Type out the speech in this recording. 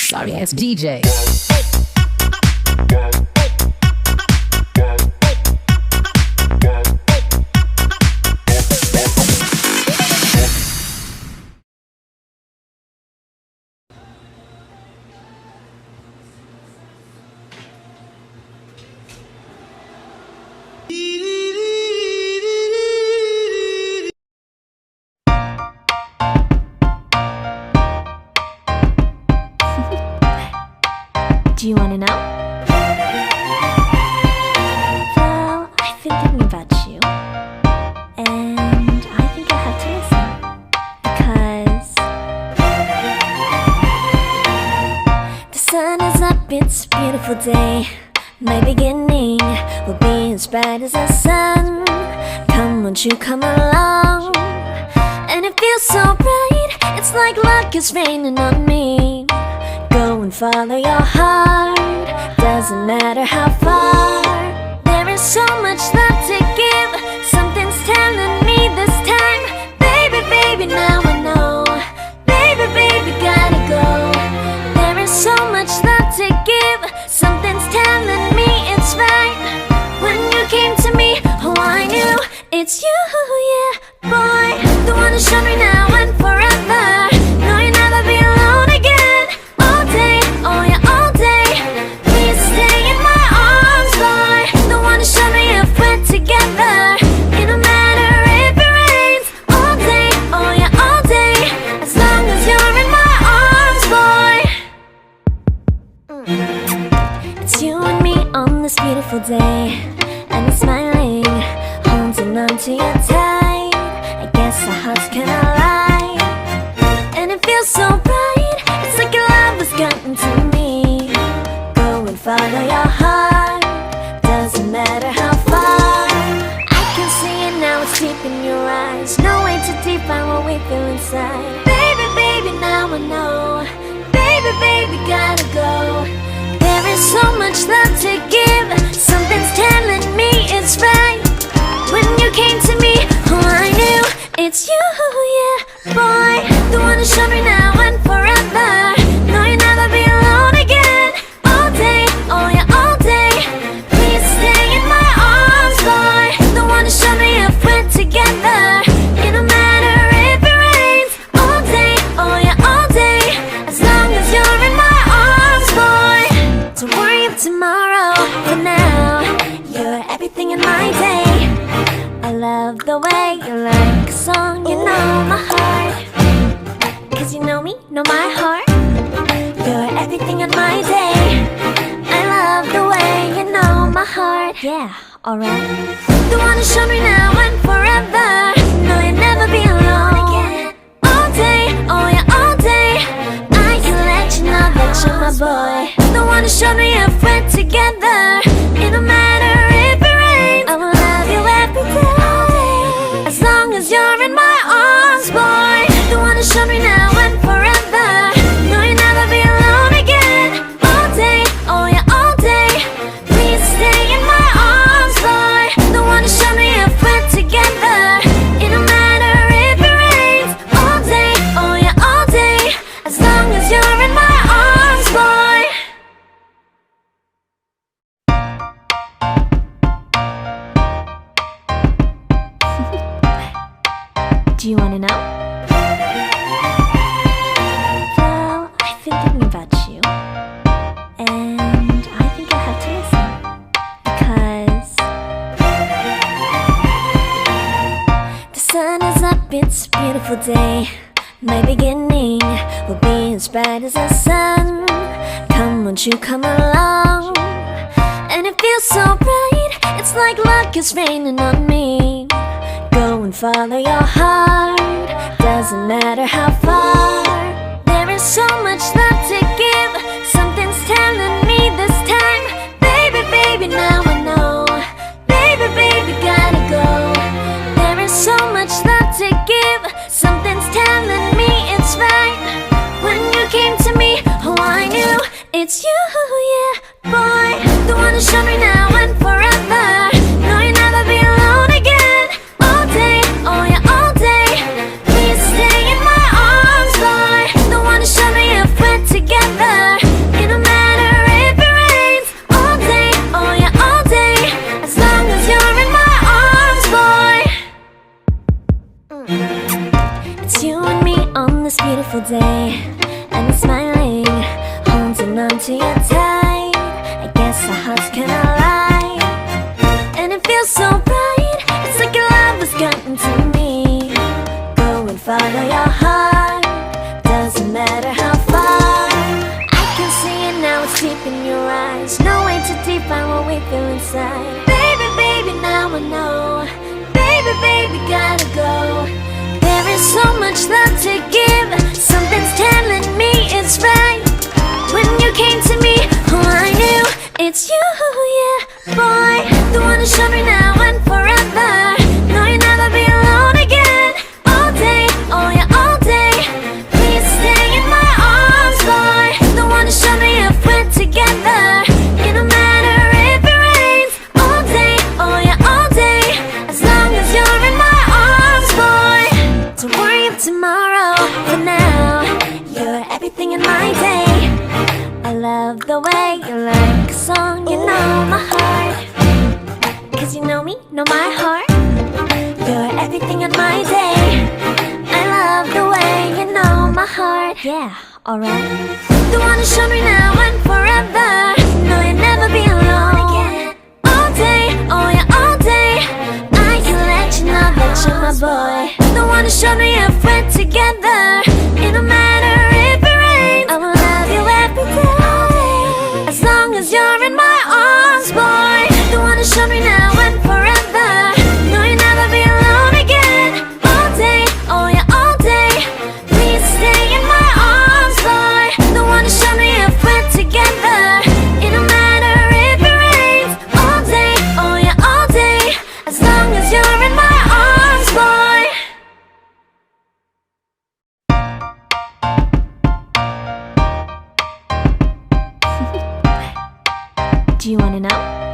Sorry ass DJ. Do you want to know? Well, I've been thinking about you, and I think I have to listen, because the sun is up, it's a beautiful day. My beginning will be as bright as the sun. Come, won't you come along? And it feels so bright, it's like luck is raining on me. Go and follow your heart, doesn't matter how far. There is so much love to give, something's telling me this time. Baby, baby, now I know. Baby, baby, gotta go. There is so much love to give, something's telling me it's right. When you came to me, oh I knew it's you, yeah, boy. The one who showed me now and forever. No, you'll never be alone again. All day, oh yeah, all day. Please stay in my arms, boy. The one who showed me if we're together. It don't matter if it rains. All day, oh yeah, all day. As long as you're in my arms, boy. It's you and me on this beautiful day, and I'm smiling, holding on to you tight. I guess our hearts can align, and it feels so bright. It's like your love has gotten to me. Go and follow your heart, doesn't matter how far. I can see it now, it's deep in your eyes. No way to define what we feel inside. Baby, baby, now I know. Baby, baby, gotta go. There is so much love to give, something's telling me it's right. When you came to me, oh I knew it's you, yeah, boy. The one who showed me now and forever. No, you'll never be alone again. All day, oh yeah, all day. Please stay in my arms, boy. The one who showed me if we're together. It don't matter if it rains. All day, oh yeah, all day. As long as you're in my arms, boy. Don't worry of tomorrow, for now you're everything in my day. I love the way you like a song, you know my heart. Cause you know me, know my heart. You're everything in my day. I love the way you know my heart. Yeah, alright. The one who showed me now and forever. No, you'll never be alone again. All day, oh yeah, all day. I can let you know that you're my boy. The one who showed me if we're together. It don't matter if it rains. I will love you every day. As long as you're in my arms, boy. The one who showed me now and forever. No, you'll never be alone again. All day, oh yeah, all day. Please stay in my arms, boy. The one who showed me if we're together. It don't matter if it rains. All day, oh yeah, all day. As long as you're in my arms, boy. Do you want to know? Well, I've been thinking about you, and I think I have to listen, because the sun is up, it's a beautiful day. My beginning will be as bright as the sun. Come, won't you come along? And it feels so bright, it's like luck is raining on me. Go and follow your heart, doesn't matter how far. There is so much love to give, something's telling me this time. Baby, baby, now I know. Baby, baby, gotta go. There is so much love to give, something's telling me it's right. When you came to me, oh I knew it's you, yeah, boy. The one who showed me now and forever. No, you'll never be alone again. All day, oh yeah, all day. Please stay in my arms, boy. The one who showed me if we're together. day and it's smiling, holding on to you tight. I guess our hearts can align, and it feels so bright. It's like your love has gotten to me. Go and follow your heart, doesn't matter how far. I can see it now, it's deep in your eyes. No way to define what we feel inside. Baby, baby, now I know. Baby, baby, gotta go. There is so much love to give. Something's telling me it's right. When you came to me, oh, I knew it's you, yeah, boy. The one who showed me now and forever. No, you'll never be alone again. All day, oh yeah, all day. Please stay in my arms, boy. The one who showed me if we're together. It don't matter if it rains. All day, oh yeah, all day. As long as you're in my arms, boy. Don't worry of tomorrow. For now, you're everything in my day. I love the way you like a song. You know my heart, 'cause you know me, know my heart. You're everything in my day. I love the way you know my heart. Yeah, alright. The one who showed me now and forever. No, you'll never be alone again. All day, oh yeah, all day. I can let you know that you're my boy. The one who showed me if we're together. It don't matter if it rains. I will love you every day. As long as you're in my arms, boy. The one who showed me now and forever. No, you'll never be alone again. All day, oh yeah, all day. Please stay in my arms, boy. The one who showed me if we're together. It don't matter if it rains. All day, oh yeah, all day. As long as you're in my arms, boy. Do you wanna know?